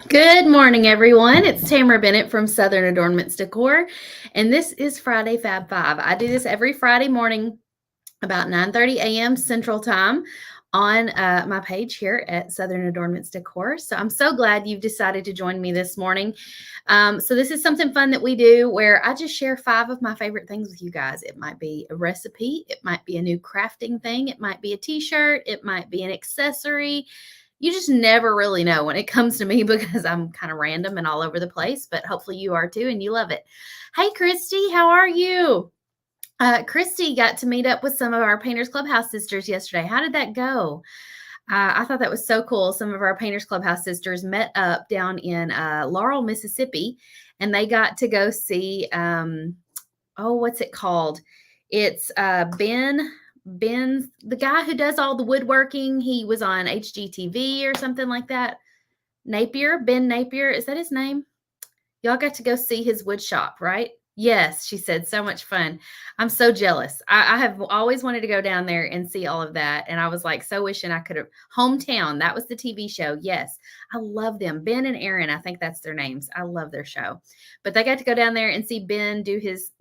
Good morning, everyone. It's Tamara Bennett from Southern Adornments Decor, and this is Friday Fab 5. I do this every Friday morning about 9:30 a.m. Central Time on my page here at Southern Adornments Decor. So I'm so glad you've decided to join me this morning. So this is something fun that we do where I just share 5 of my favorite things with you guys. It might be a recipe, it might be a new crafting thing, it might be a t-shirt, it might be an accessory. You just never really know when it comes to me because I'm kind of random and all over the place, but hopefully you are too and you love it. Hey, Christy, how are you? Christy got to meet up with some of our Painters Clubhouse sisters yesterday. How did that go? I thought that was so cool. Some of our Painters Clubhouse sisters met up down in Laurel, Mississippi, and they got to go see, what's it called? It's Ben, the guy who does all the woodworking. He was on HGTV or something like that. Ben Napier, is that his name? Y'all got to go see his wood shop, right? Yes, she said, so much fun. I'm so jealous. I have always wanted to go down there and see all of that. And I was like, so wishing I could have. Hometown, that was the TV show. Yes, I love them. Ben and Aaron, I think that's their names. I love their show. But they got to go down there and see Ben do his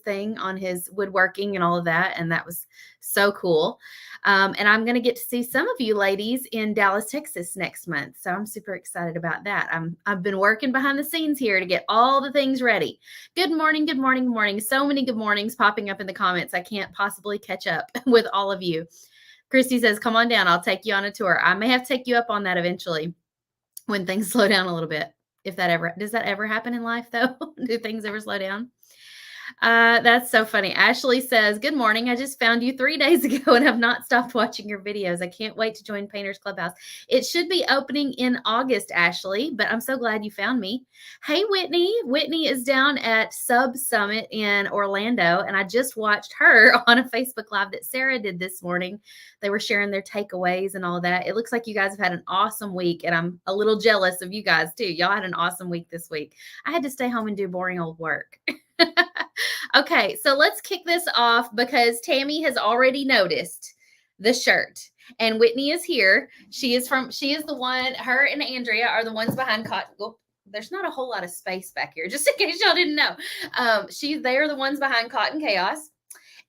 thing on his woodworking and all of that. And that was so cool. And I'm going to get to see some of you ladies in Dallas, Texas next month. So I'm super excited about that. I've been working behind the scenes here to get all the things ready. Good morning, good morning, good morning. So many good mornings popping up in the comments. I can't possibly catch up with all of you. Christy says, come on down. I'll take you on a tour. I may have to take you up on that eventually when things slow down a little bit. Does that ever happen in life though? Do things ever slow down? That's so funny. Ashley says, good morning. I just found you 3 days ago and have not stopped watching your videos. I can't wait to join Painters Clubhouse. It should be opening in August, Ashley, but I'm so glad you found me. Hey, Whitney. Whitney is down at Sub Summit in Orlando, and I just watched her on a Facebook Live that Sarah did this morning. They were sharing their takeaways and all that. It looks like you guys have had an awesome week, and I'm a little jealous of you guys too. Y'all had an awesome week this week. I had to stay home and do boring old work. Okay, so let's kick this off because Tammy has already noticed the shirt. And Whitney is here. She is the one, her and Andrea are the ones behind Cotton. Well, there's not a whole lot of space back here, just in case y'all didn't know. They are the ones behind Cotton Chaos.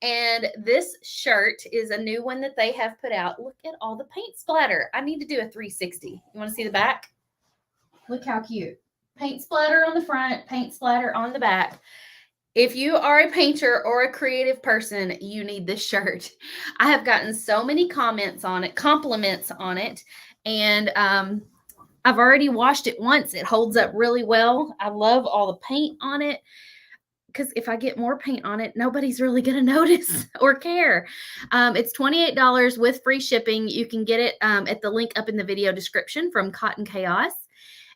And this shirt is a new one that they have put out. Look at all the paint splatter. I need to do a 360. You want to see the back? Look how cute. Paint splatter on the front, paint splatter on the back. If you are a painter or a creative person, you need this shirt. I have gotten so many compliments on it, and I've already washed it once. It holds up really well. I love all the paint on it because if I get more paint on it, nobody's really going to notice or care. It's $28 with free shipping. You can get it at the link up in the video description from Cotton Chaos.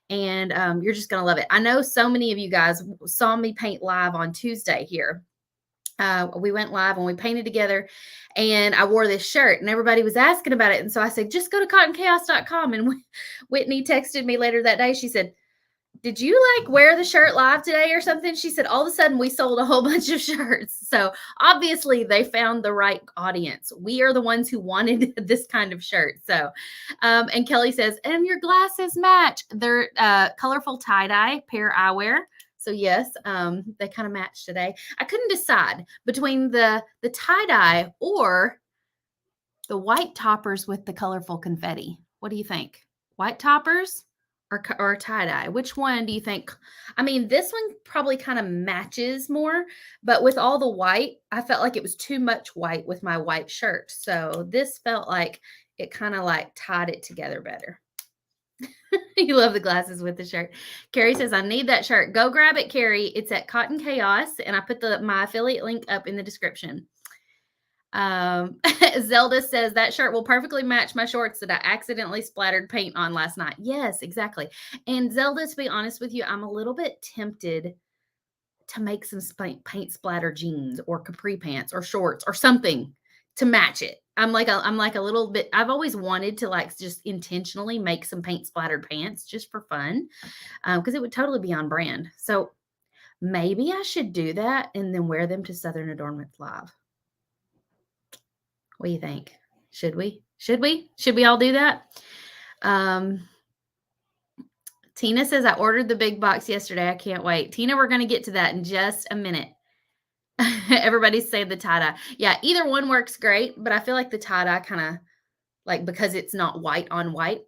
And you're just going to love it. I know so many of you guys saw me paint live on Tuesday here. We went live and we painted together, and I wore this shirt and everybody was asking about it. And so I said, just go to cottonchaos.com. And Whitney texted me later that day. She said, did you wear the shirt live today or something? She said, all of a sudden we sold a whole bunch of shirts. So obviously they found the right audience. We are the ones who wanted this kind of shirt. So, and Kelly says, and your glasses match. They're colorful tie-dye pair eyewear. So yes, they kind of match today. I couldn't decide between the tie-dye or the white toppers with the colorful confetti. What do you think? White toppers or tie-dye? Which one do you think? I mean, this one probably kind of matches more, but with all the white, I felt like it was too much white with my white shirt. So this felt like it kind of tied it together better. You love the glasses with the shirt. Carrie says, I need that shirt. Go grab it, Carrie. It's at Cotton Chaos, and I put my affiliate link up in the description. Zelda says that shirt will perfectly match my shorts that I accidentally splattered paint on last night. Yes, exactly. And Zelda, to be honest with you, I'm a little bit tempted to make some paint splatter jeans or capri pants or shorts or something to match it. I'm like a little bit, I've always wanted to just intentionally make some paint splattered pants just for fun. Because it would totally be on brand. So maybe I should do that and then wear them to Southern Adornments Live. What do you think? Should we all do that? Tina says, I ordered the big box yesterday. I can't wait. Tina, we're going to get to that in just a minute. Everybody's saying the tie-dye. Yeah, either one works great, but I feel like the tie-dye kind of, like, because it's not white on white,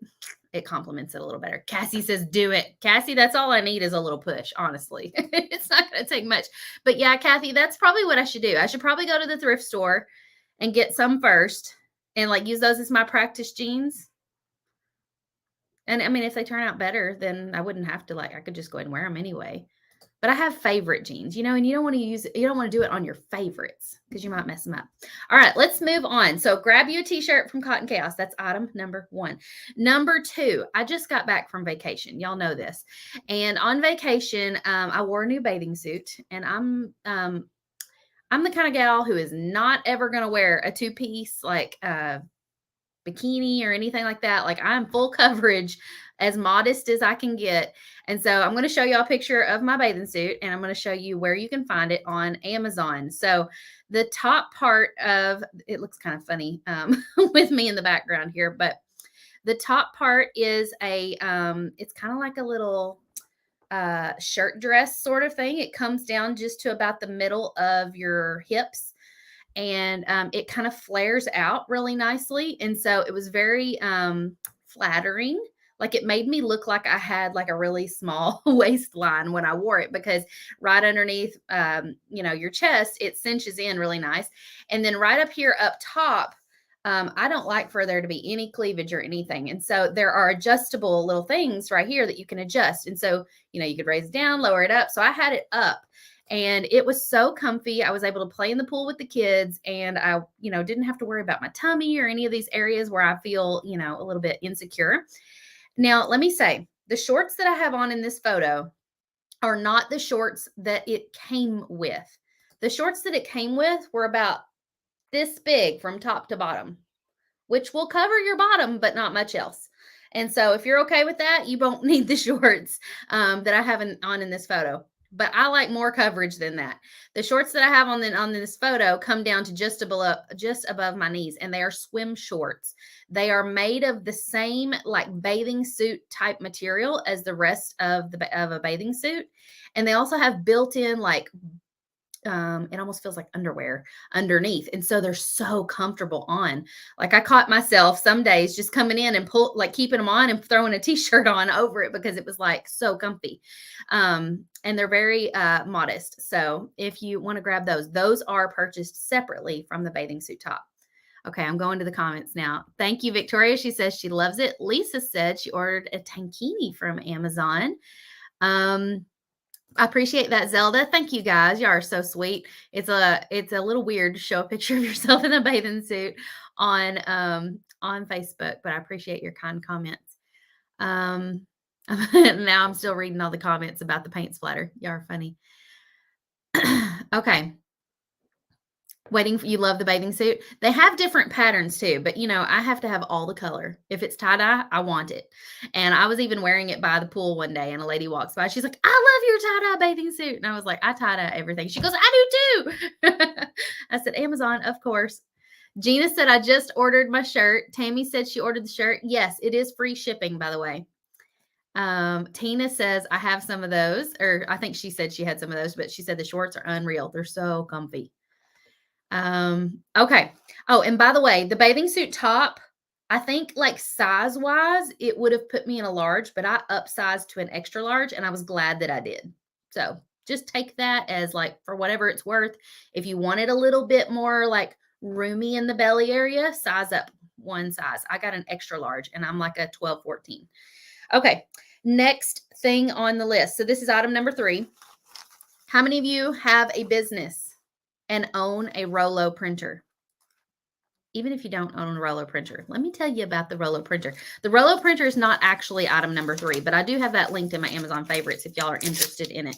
it complements it a little better. Cassie says, do it. Cassie, that's all I need is a little push, honestly. It's not going to take much. But yeah, Kathy, that's probably what I should do. I should probably go to the thrift store and get some first and like use those as my practice jeans. And I mean, if they turn out better, then I wouldn't have to, like, I could just go ahead and wear them anyway. But I have favorite jeans, and you don't want to do it on your favorites because you might mess them up. All right, let's move on. So grab you a t-shirt from Cotton Chaos. That's item number 1. Number 2, I just got back from vacation. Y'all know this. And on vacation, I wore a new bathing suit, and I'm the kind of gal who is not ever going to wear a 2-piece, like, bikini or anything like that. Like, I'm full coverage, as modest as I can get. And so I'm going to show you a picture of my bathing suit, and I'm going to show you where you can find it on Amazon. So the top part of it looks kind of funny with me in the background here, but the top part is it's kind of like a little shirt dress sort of thing. It comes down just to about the middle of your hips, and it kind of flares out really nicely. And so it was very flattering. Like, it made me look like I had like a really small waistline when I wore it, because right underneath, your chest, it cinches in really nice. And then right up here up top, I don't like for there to be any cleavage or anything. And so there are adjustable little things right here that you can adjust. And so, you could raise it down, lower it up. So I had it up, and it was so comfy. I was able to play in the pool with the kids, and I, didn't have to worry about my tummy or any of these areas where I feel, a little bit insecure. Now, let me say, the shorts that I have on in this photo are not the shorts that it came with. The shorts that it came with were about this big from top to bottom, which will cover your bottom, but not much else. And so if you're okay with that, you won't need the shorts that I have on in this photo. But I like more coverage than that. The shorts that I have on this photo come down to just above my knees, and they are swim shorts. They are made of the same like bathing suit type material as the rest of a bathing suit, and they also have built-in like it almost feels like underwear underneath. And so they're so comfortable on. Like, I caught myself some days just coming in and keeping them on and throwing a t-shirt on over it because it was like so comfy. And they're very modest. So if you want to grab those are purchased separately from the bathing suit top. Okay, I'm going to the comments now. Thank you, Victoria. She says she loves it. Lisa said she ordered a tankini from Amazon. I appreciate that, Zelda. Thank you, guys. You are so sweet. It's a little weird to show a picture of yourself in a bathing suit on Facebook, but I appreciate your kind comments. Now I'm still reading all the comments about the paint splatter. You are funny. Okay. You love the bathing suit. They have different patterns too, but I have to have all the color. If it's tie-dye, I want it. And I was even wearing it by the pool one day, and a lady walks by. She's like, I love your tie-dye bathing suit. And I was like, I tie-dye everything. She goes, I do too. I said, Amazon, of course. Gina said, I just ordered my shirt. Tammy said she ordered the shirt. Yes, it is free shipping, by the way. Tina says, I have some of those, or I think she said she had some of those, but she said the shorts are unreal. They're so comfy. Okay. Oh, and by the way, the bathing suit top, I think like size wise, it would have put me in a large, but I upsized to an extra large, and I was glad that I did. So just take that as like for whatever it's worth. If you wanted a little bit more like roomy in the belly area, size up one size. I got an extra large, and I'm like a 12, 14. Okay. Next thing on the list. So this is item number 3. How many of you have a business and own a Rollo printer? Even if you don't own a Rollo printer, let me tell you about the Rollo printer. The Rollo printer is not actually item number 3, but I do have that linked in my Amazon favorites if y'all are interested in it.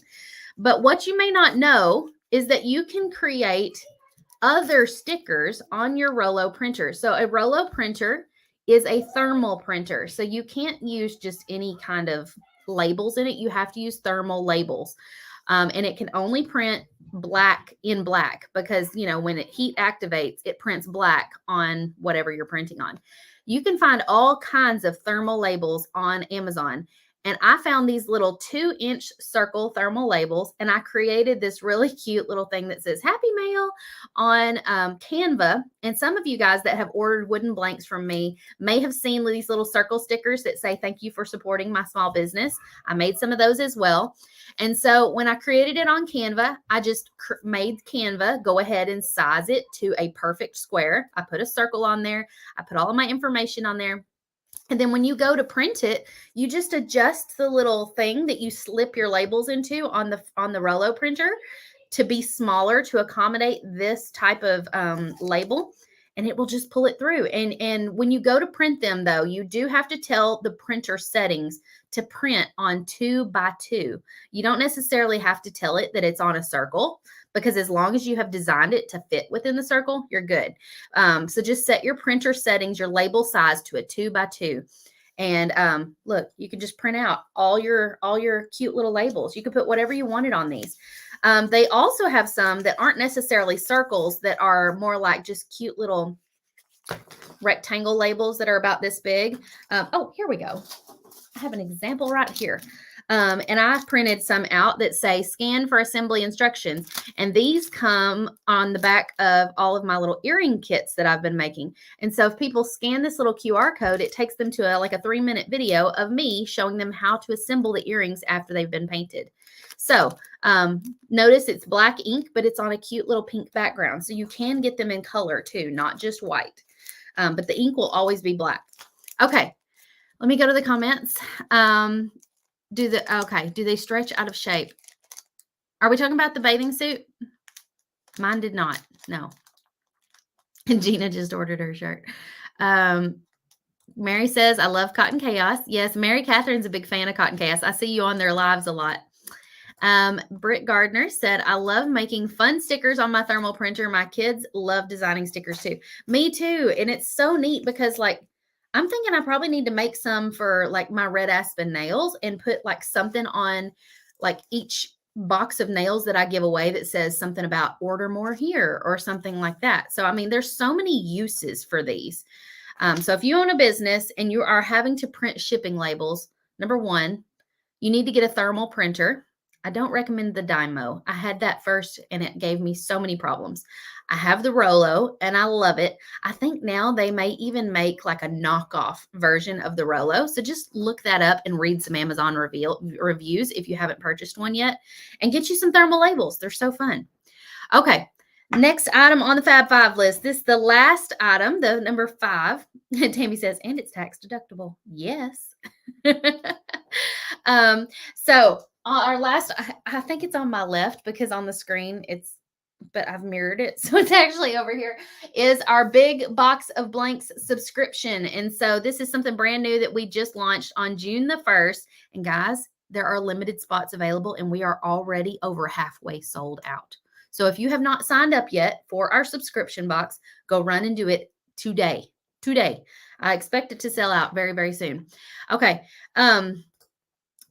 But what you may not know is that you can create other stickers on your Rollo printer. So a Rollo printer is a thermal printer. So you can't use just any kind of labels in it. You have to use thermal labels. And it can only print black because, when it heat activates, it prints black on whatever you're printing on. You can find all kinds of thermal labels on Amazon. And I found these little 2-inch circle thermal labels, and I created this really cute little thing that says Happy Mail on Canva. And some of you guys that have ordered wooden blanks from me may have seen these little circle stickers that say, thank you for supporting my small business. I made some of those as well. And so when I created it on Canva, I just made Canva go ahead and size it to a perfect square. I put a circle on there. I put all of my information on there. And then when you go to print it, you just adjust the little thing that you slip your labels into on the Rollo printer to be smaller to accommodate this type of label, and it will just pull it through. And when you go to print them, though, you do have to tell the printer settings to print on 2x2. You don't necessarily have to tell it that it's on a circle, because as long as you have designed it to fit within the circle, you're good. So just set your printer settings, your label size to a 2x2. And look, you can just print out all your cute little labels. You can put whatever you wanted on these. They also have some that aren't necessarily circles, that are more like just cute little rectangle labels that are about this big. Oh, here we go. I have an example right here. And I've printed some out that say scan for assembly instructions. And these come on the back of all of my little earring kits that I've been making. And so if people scan this little QR code, it takes them to like a 3-minute video of me showing them how to assemble the earrings after they've been painted. So notice it's black ink, but it's on a cute little pink background. So you can get them in color too, not just white. But the ink will always be black. Okay, let me go to the comments. Do they stretch out of shape? Are we talking about the bathing suit? Mine did not. No. And Gina just ordered her shirt. Mary says, I love Cotton Chaos. Yes, Mary Catherine's a big fan of Cotton Chaos. I see you on their lives a lot. Britt Gardner said, I love making fun stickers on my thermal printer. My kids love designing stickers too. Me too. And it's so neat because, like, I'm thinking I probably need to make some for like my red aspen nails and put like something on like each box of nails that I give away that says something about order more here or something like that. So, I mean, there's so many uses for these. So if you own a business and you are having to print shipping labels, number one, you need to get a thermal printer. I don't recommend the Dymo. I had that first and it gave me so many problems. I have the Rollo and I love it. I think now they may even make like a knockoff version of the Rollo. So just look that up and read some Amazon reviews if you haven't purchased one yet, and get you some thermal labels. They're so fun. Okay. Next item on the Fab 5 list. This is the last item, the number 5. Tammy says, and it's tax deductible. Yes. So our last, I think it's on my left because on the screen but I've mirrored it. So it's actually over here, is our big box of blanks subscription. And so this is something brand new that we just launched on June the 1st. And guys, there are limited spots available and we are already over halfway sold out. So if you have not signed up yet for our subscription box, go run and do it today. I expect it to sell out very, very soon. Okay.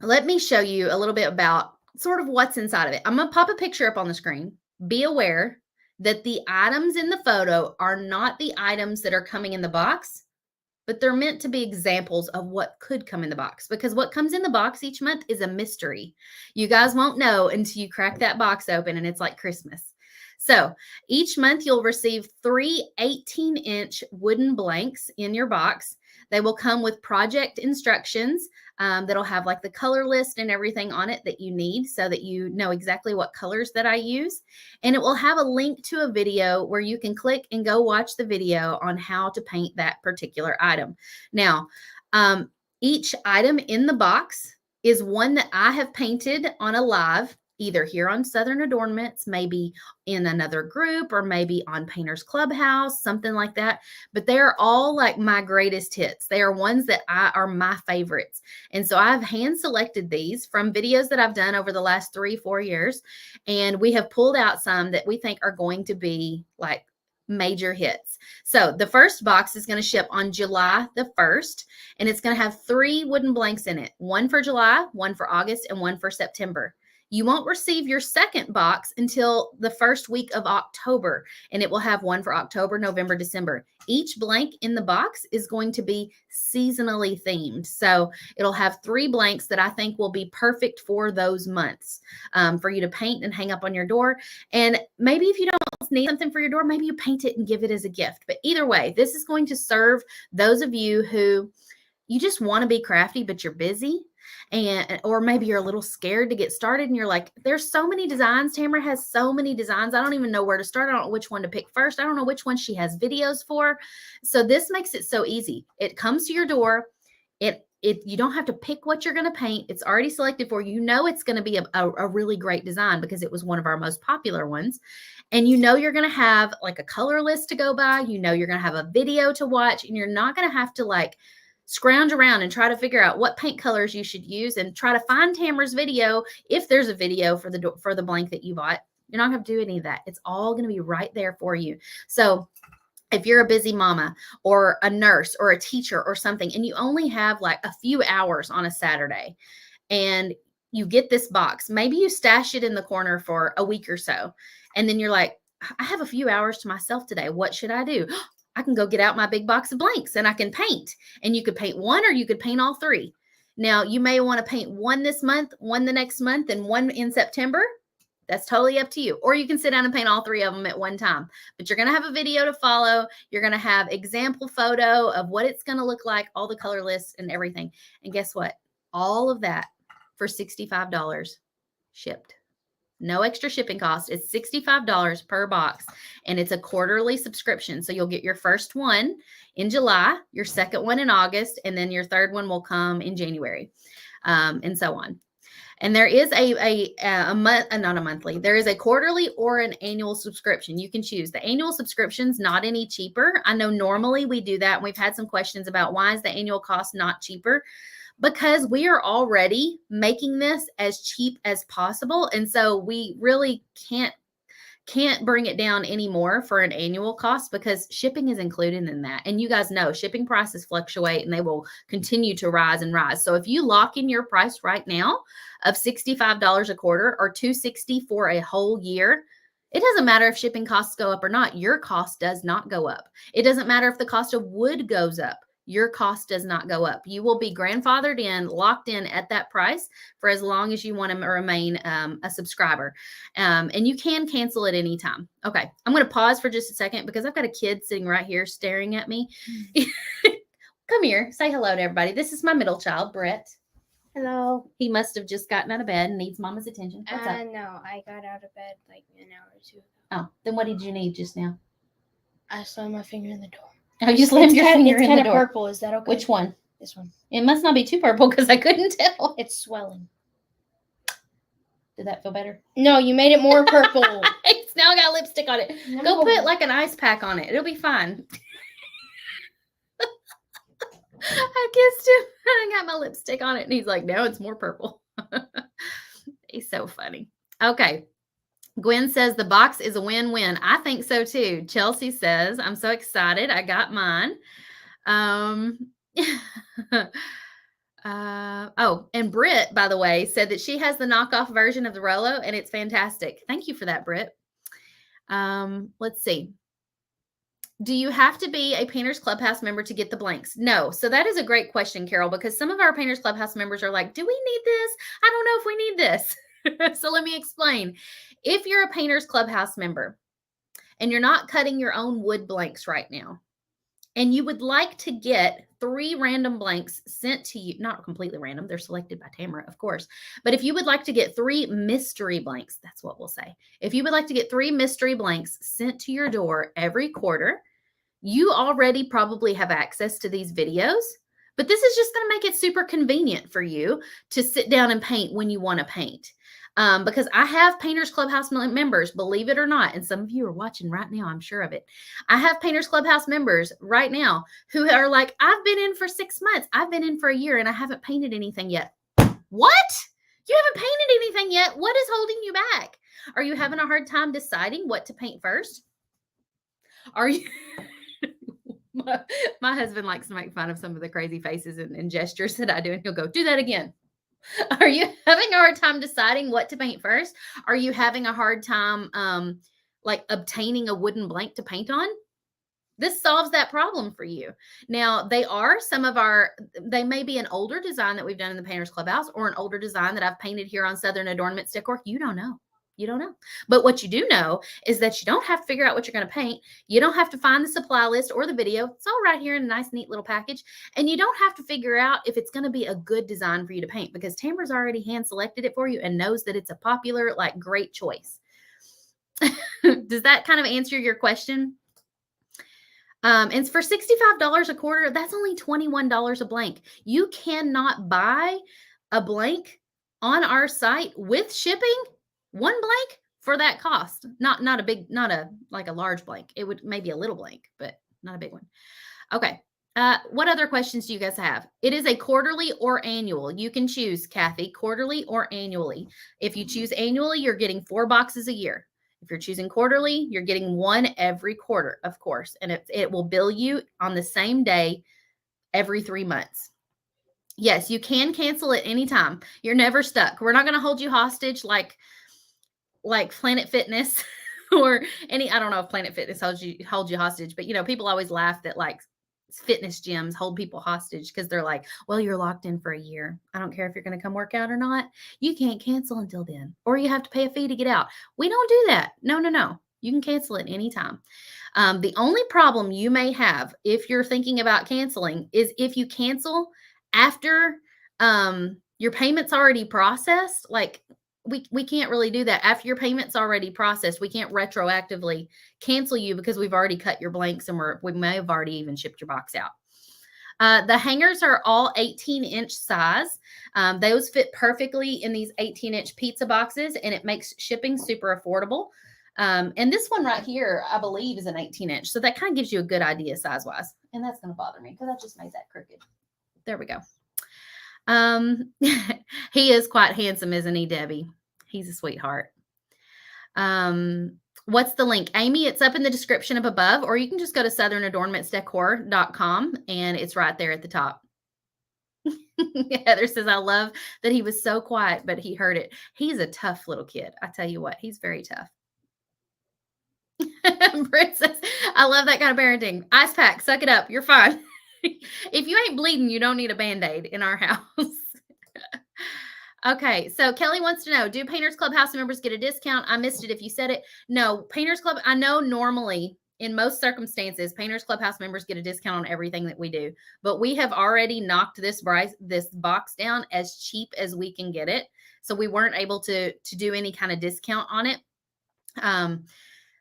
Let me show you a little bit about sort of what's inside of it. I'm going to pop a picture up on the screen. Be aware that the items in the photo are not the items that are coming in the box, but they're meant to be examples of what could come in the box, because what comes in the box each month is a mystery. You guys won't know until you crack that box open and it's like Christmas. So each month you'll receive 3 18-inch wooden blanks in your box. They will come with project instructions that'll have like the color list and everything on it that you need so that you know exactly what colors that I use. And it will have a link to a video where you can click and go watch the video on how to paint that particular item. Now, each item in the box is one that I have painted on a live, either here on Southern Adornments, maybe in another group, or maybe on Painters Clubhouse, something like that. But they are all like my greatest hits. They are ones that are my favorites. And so I've hand selected these from videos that I've done over the last 3-4 years. And we have pulled out some that we think are going to be like major hits. So the first box is going to ship on July the 1st, and it's going to have 3 wooden blanks in it, one for July, one for August, and one for September. You won't receive your second box until the first week of October, and it will have one for October, November, December. Each blank in the box is going to be seasonally themed. So it'll have 3 blanks that I think will be perfect for those months for you to paint and hang up on your door. And maybe if you don't need something for your door, maybe you paint it and give it as a gift. But either way, this is going to serve those of you who you just want to be crafty, but you're busy. Or maybe you're a little scared to get started and you're like, there's so many designs. Tamara has so many designs. I don't even know where to start. I don't know which one to pick first. I don't know which one she has videos for. So this makes it so easy. It comes to your door. You don't have to pick what you're going to paint. It's already selected for you. You know it's going to be a really great design because it was one of our most popular ones. And you know you're going to have like a color list to go by. You know you're going to have a video to watch, and you're not going to have to like scrounge around and try to figure out what paint colors you should use and try to find Tamara's video. If there's a video for the blank that you bought, you're not going to do any of that. It's all going to be right there for you. So if you're a busy mama or a nurse or a teacher or something, and you only have like a few hours on a Saturday and you get this box, maybe you stash it in the corner for a week or so. And then you're like, I have a few hours to myself today. What should I do? I can go get out my big box of blanks and I can paint. And you could paint one or you could paint all 3. Now, you may want to paint one this month, one the next month, and one in September. That's totally up to you. Or you can sit down and paint all 3 of them at one time. But you're going to have a video to follow. You're going to have example photo of what it's going to look like, all the color lists and everything. And guess what? All of that for $65 shipped. No extra shipping cost. It's $65 per box, and it's a quarterly subscription. So you'll get your first one in July, your second one in August, and then your third one will come in January, and so on. And there is not a monthly. There is a quarterly or an annual subscription. You can choose. The annual subscription's not any cheaper. I know normally we do that, and we've had some questions about why is the annual cost not cheaper? Because we are already making this as cheap as possible. And so we really can't bring it down anymore for an annual cost because shipping is included in that. And you guys know shipping prices fluctuate and they will continue to rise and rise. So if you lock in your price right now of $65 a quarter or $260 for a whole year, it doesn't matter if shipping costs go up or not. Your cost does not go up. It doesn't matter if the cost of wood goes up. Your cost does not go up. You will be grandfathered in, locked in at that price for as long as you want to remain a subscriber. And you can cancel at any time. Okay, I'm going to pause for just a second because I've got a kid sitting right here staring at me. Come here, say hello to everybody. This is my middle child, Brett. Hello. He must have just gotten out of bed and needs mama's attention. What's up? No, I got out of bed like an hour or 2 ago. Oh, then what did you need just now? I slammed my finger in the door. Oh, you slammed your finger in the door. It's kind of purple. Is that okay? Which one? This one. It must not be too purple because I couldn't tell. It's swelling. Did that feel better? No, you made it more purple. It's now got lipstick on it. No. Go put like an ice pack on it. It'll be fine. I kissed him and I got my lipstick on it and he's like, no, it's more purple. He's so funny. Okay. Gwen says the box is a win-win. I think so too. Chelsea says, I'm so excited. I got mine. And Britt, by the way, said that she has the knockoff version of the Rolo and it's fantastic. Thank you for that, Britt. Let's see. Do you have to be a Painters Clubhouse member to get the blanks? No. So that is a great question, Carol, because some of our Painters Clubhouse members are like, do we need this? I don't know if we need this. So let me explain. If you're a Painters Clubhouse member and you're not cutting your own wood blanks right now, and you would like to get 3 random blanks sent to you, not completely random, they're selected by Tamara, of course, but if you would like to get 3 mystery blanks, that's what we'll say. If you would like to get 3 mystery blanks sent to your door every quarter, you already probably have access to these videos, but this is just going to make it super convenient for you to sit down and paint when you want to paint. Because I have Painters Clubhouse members, believe it or not, and some of you are watching right now, I'm sure of it. I have Painters Clubhouse members right now who are like, I've been in for 6 months. I've been in for a year and I haven't painted anything yet. What? You haven't painted anything yet? What is holding you back? Are you having a hard time deciding what to paint first? Are you... My husband likes to make fun of some of the crazy faces and gestures that I do, and he'll go, do that again. Are you having a hard time deciding what to paint first? Are you having a hard time like obtaining a wooden blank to paint on? This solves that problem for you. Now, they may be an older design that we've done in the Painters Clubhouse or an older design that I've painted here on Southern Adornments Decor. You don't know. You don't know. But what you do know is that you don't have to figure out what you're going to paint. You don't have to find the supply list or the video. It's all right here in a nice, neat little package. And you don't have to figure out if it's going to be a good design for you to paint because Tamara's already hand selected it for you and knows that it's a popular, like, great choice. Does that kind of answer your question? And for $65 a quarter, that's only $21 a blank. You cannot buy a blank on our site with shipping, one blank for that cost. Not like a large blank. It would maybe a little blank, but not a big one. Okay. What other questions do you guys have? It is a quarterly or annual. You can choose, Kathy, quarterly or annually. If you choose annually, you're getting 4 boxes a year. If you're choosing quarterly, you're getting 1 every quarter, of course, and it will bill you on the same day every 3 months. Yes, you can cancel at any time. You're never stuck. We're not going to hold you hostage like Planet Fitness or I don't know if Planet Fitness holds you hostage, but people always laugh that like fitness gyms hold people hostage because they're like, well, you're locked in for a year. I don't care if you're going to come work out or not. You can't cancel until then, or you have to pay a fee to get out. We don't do that. No. You can cancel at any time. The only problem you may have if you're thinking about canceling is if you cancel after your payment's already processed. Like we can't really do that. After your payment's already processed, we can't retroactively cancel you because we've already cut your blanks and we may have already even shipped your box out. The hangers are all 18-inch size. Those fit perfectly in these 18-inch pizza boxes, and it makes shipping super affordable. And this one right here, I believe, is an 18-inch. So that kind of gives you a good idea size-wise. And that's going to bother me because I just made that crooked. There we go. He is quite handsome, isn't he, Debbie? He's a sweetheart. What's the link? Amy, it's up in the description up above, or you can just go to southernadornmentsdecor.com and it's right there at the top. Heather says, I love that he was so quiet, but he heard it. He's a tough little kid. I tell you what, he's very tough. Princess, I love that kind of parenting. Ice pack, suck it up. You're fine. If you ain't bleeding, you don't need a Band-Aid in our house. Okay, so Kelly wants to know, do Painters Clubhouse members get a discount? I missed it if you said it. No, Painters Club, I know normally in most circumstances, Painters Clubhouse members get a discount on everything that we do, but we have already knocked this box down as cheap as we can get it. So we weren't able to do any kind of discount on it.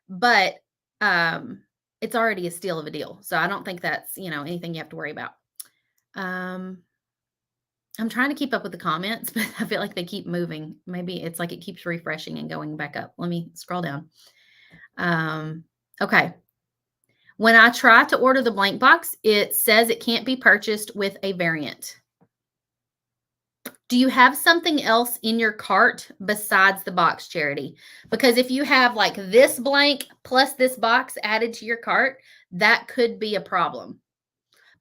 But it's already a steal of a deal. So I don't think that's, anything you have to worry about. I'm trying to keep up with the comments, but I feel like they keep moving. Maybe it's like it keeps refreshing and going back up. Let me scroll down. Okay. When I try to order the blank box, it says it can't be purchased with a variant. Do you have something else in your cart besides the box, Charity? Because if you have like this blank plus this box added to your cart, that could be a problem.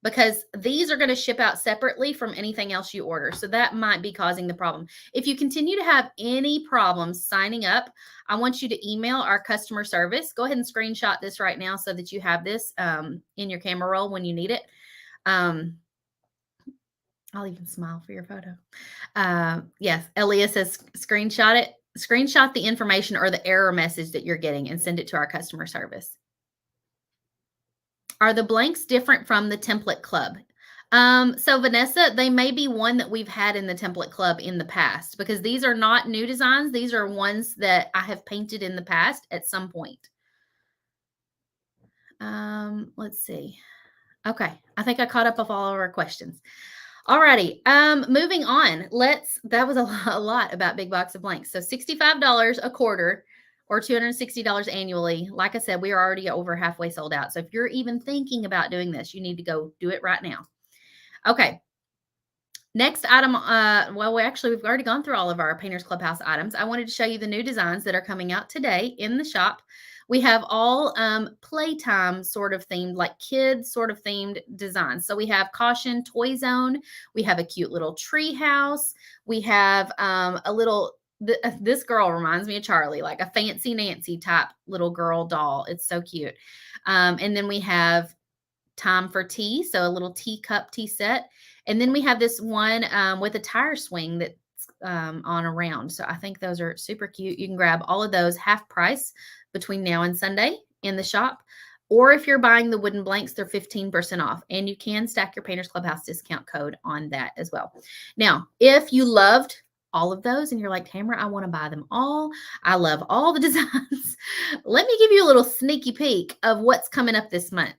Because these are going to ship out separately from anything else you order. So that might be causing the problem. If you continue to have any problems signing up, I want you to email our customer service. Go ahead and screenshot this right now so that you have this in your camera roll when you need it. I'll even smile for your photo. Yes, Elia says screenshot it. Screenshot the information or the error message that you're getting and send it to our customer service. Are the blanks different from the template club? So Vanessa, they may be one that we've had in the template club in the past because these are not new designs. These are ones that I have painted in the past at some point. Let's see. Okay. I think I caught up with all of our questions. Alrighty. Moving on. That was a lot about big box of blanks. So $65 a quarter or $260 annually. Like I said, we are already over halfway sold out. So if you're even thinking about doing this, you need to go do it right now. Okay. Next item. We've already gone through all of our Painters Clubhouse items. I wanted to show you the new designs that are coming out today in the shop. We have all playtime sort of themed, like kids sort of themed designs. So we have Caution Toy Zone. We have a cute little tree house. We have a little, this girl reminds me of Charlie, like a Fancy Nancy type little girl doll. It's so cute. And then we have Time for Tea, so a little teacup tea set. And then we have this one with a tire swing that's on around. So I think those are super cute. You can grab all of those half price between now and Sunday in the shop. Or if you're buying the wooden blanks, they're 15% off. And you can stack your Painters Clubhouse discount code on that as well. Now, if you loved all of those and you're like, Tamara, I want to buy them all, I love all the designs, let me give you a little sneaky peek of what's coming up this month.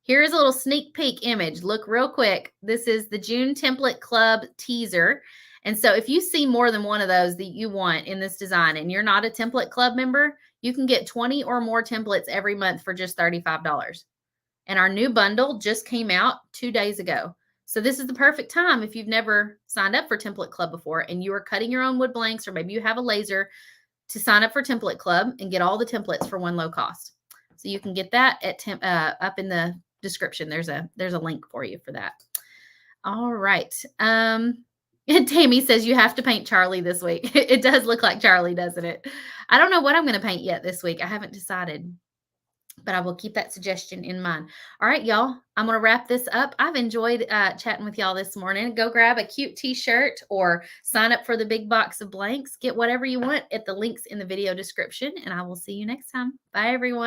Here's a little sneak peek image. Look real quick. This is the June Template Club teaser. And so if you see more than one of those that you want in this design and you're not a Template Club member, you can get 20 or more templates every month for just $35. And our new bundle just came out 2 days ago. So this is the perfect time if you've never signed up for Template Club before and you are cutting your own wood blanks, or maybe you have a laser, to sign up for Template Club and get all the templates for one low cost. So you can get that at up in the description. There's a link for you for that. All right. And Tammy says you have to paint Charlie this week. It does look like Charlie, doesn't it? I don't know what I'm going to paint yet this week. I haven't decided, but I will keep that suggestion in mind. All right, y'all, I'm going to wrap this up. I've enjoyed chatting with y'all this morning. Go grab a cute t-shirt or sign up for the big box of blanks. Get whatever you want at the links in the video description, and I will see you next time. Bye, everyone.